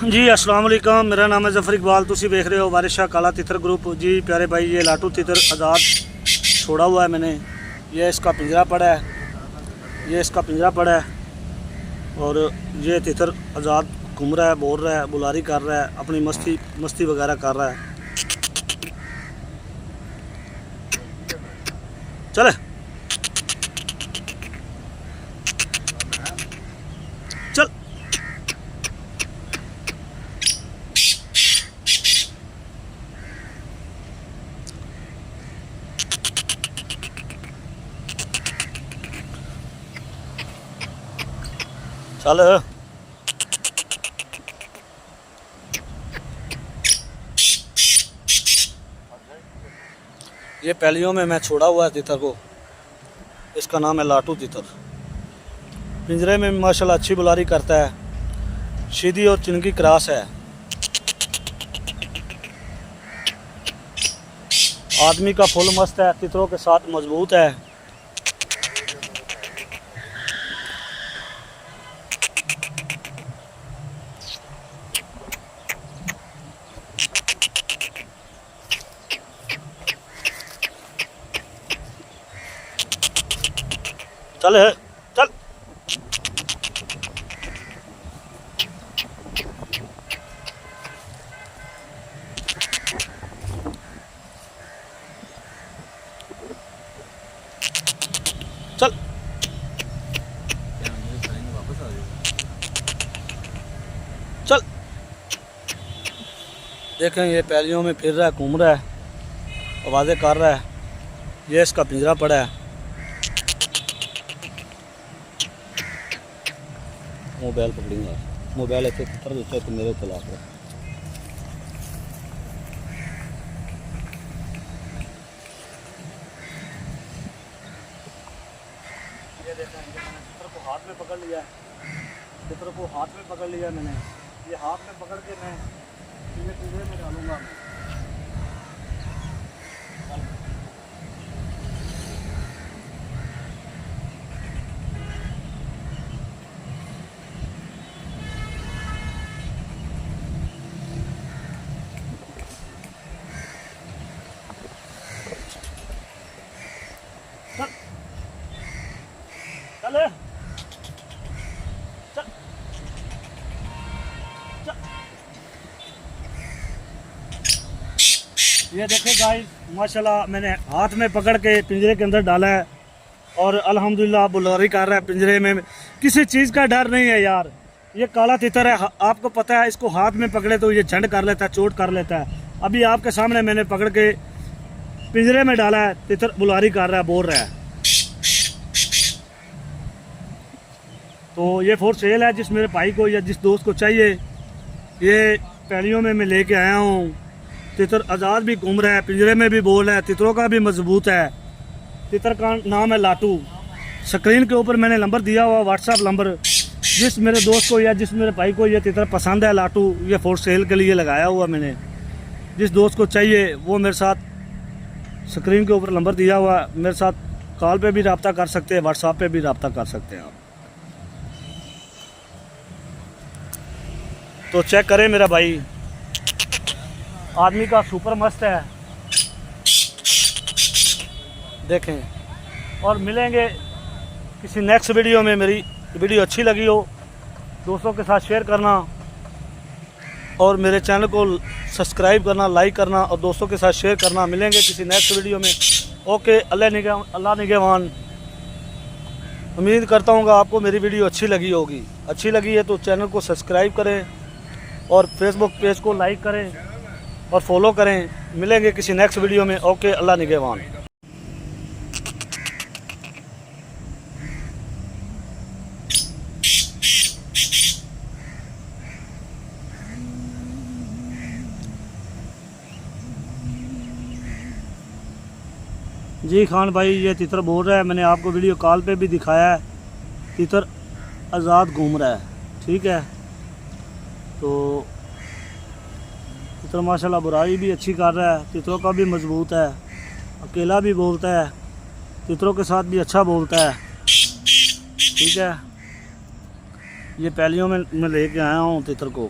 जी अस्सलाम वालेकुम, मेरा नाम है जफर इकबाल। तुसी देख रहे हो वारिस शाह काला तितर ग्रुप। जी प्यारे भाई, ये लाटू तितर आज़ाद छोड़ा हुआ है मैंने। ये इसका पिंजरा पड़ा है, ये इसका पिंजरा पड़ा है और ये तितर आज़ाद घूम रहा है, बोल रहा है, बुलारी कर रहा है, अपनी मस्ती वगैरह कर रहा है। चले चल चल। ये पैलियों में मैं छोड़ा हुआ है तितर को, इसका नाम है लाटू तितर। पिंजरे में माशाल्लाह अच्छी बुलारी करता है, सीधी और चिनकी क्रास है। आदमी का फुल मस्त है, तितरों के साथ मजबूत है। चल चल चल। चल देखें, ये पैलियों में फिर रहा है, घूम रहा है, आवाज़ें कर रहा है। ये इसका पिंजरा पड़ा है। मोबाइल पकड़ूंगा, मोबाइल ऐसे तितर देता है तो मेरे चला कर। ये देखा, मैंने तितर को हाथ में पकड़ लिया, तितर को हाथ में पकड़ लिया मैंने। ये हाथ में पकड़ के मैं सीधे पिंजरे में डालूंगा। चल चल चल। ये देखे गाइस, माशाल्लाह मैंने हाथ में पकड़ के पिंजरे के अंदर डाला है और अल्हम्दुलिल्लाह बुलारी कर रहा है। पिंजरे में किसी चीज़ का डर नहीं है यार। ये काला तितर है, आपको पता है, इसको हाथ में पकड़े तो ये झंड कर लेता है, चोट कर लेता है। अभी आपके सामने मैंने पकड़ के पिंजरे में डाला है, तितर बुलारी कर रहा है, बोल रहा है। तो ये फॉर सेल है, जिस मेरे भाई को या जिस दोस्त को चाहिए। ये पैलियों में मैं लेके आया हूँ। तितर आज़ाद भी घूम रहा है, पिंजरे में भी बोल रहा है, तितरों का भी मजबूत है। तितर का नाम है लाटू। स्क्रीन के ऊपर मैंने नंबर दिया हुआ, व्हाट्सएप नंबर। जिस मेरे दोस्त को या जिस मेरे भाई को ये तितर पसंद है लाटू, ये फॉर सेल के लिए लगाया हुआ मैंने। जिस दोस्त को चाहिए वो मेरे साथ स्क्रीन के ऊपर नंबर दिया हुआ, मेरे साथ कॉल पे भी रब्ता कर सकते हैं, व्हाट्सएप पे भी रब्ता कर सकते हैं आप। तो चेक करें मेरा भाई, आदमी का सुपर मस्त है, देखें। और मिलेंगे किसी नेक्स्ट वीडियो में। मेरी वीडियो अच्छी लगी हो दोस्तों के साथ शेयर करना और मेरे चैनल को सब्सक्राइब करना, लाइक करना और दोस्तों के साथ शेयर करना। मिलेंगे किसी नेक्स्ट वीडियो में। ओके, अल्लाह निगहबान। उम्मीद करता हूँ आपको मेरी वीडियो अच्छी लगी होगी। अच्छी लगी है तो चैनल को सब्सक्राइब करें और फेसबुक पेज को लाइक करें और फॉलो करें। मिलेंगे किसी नेक्स्ट वीडियो में। ओके, अल्लाह निगहबान। जी खान भाई, ये तितर बोल रहा है, मैंने आपको वीडियो कॉल पे भी दिखाया है। तितर आज़ाद घूम रहा है, ठीक है। तो तितर माशाल्लाह बुराई भी अच्छी कर रहा है, तितरों का भी मजबूत है, अकेला भी बोलता है, तितरों के साथ भी अच्छा बोलता है, ठीक है। ये पैलियों में मैं लेके आया हूँ तितर को।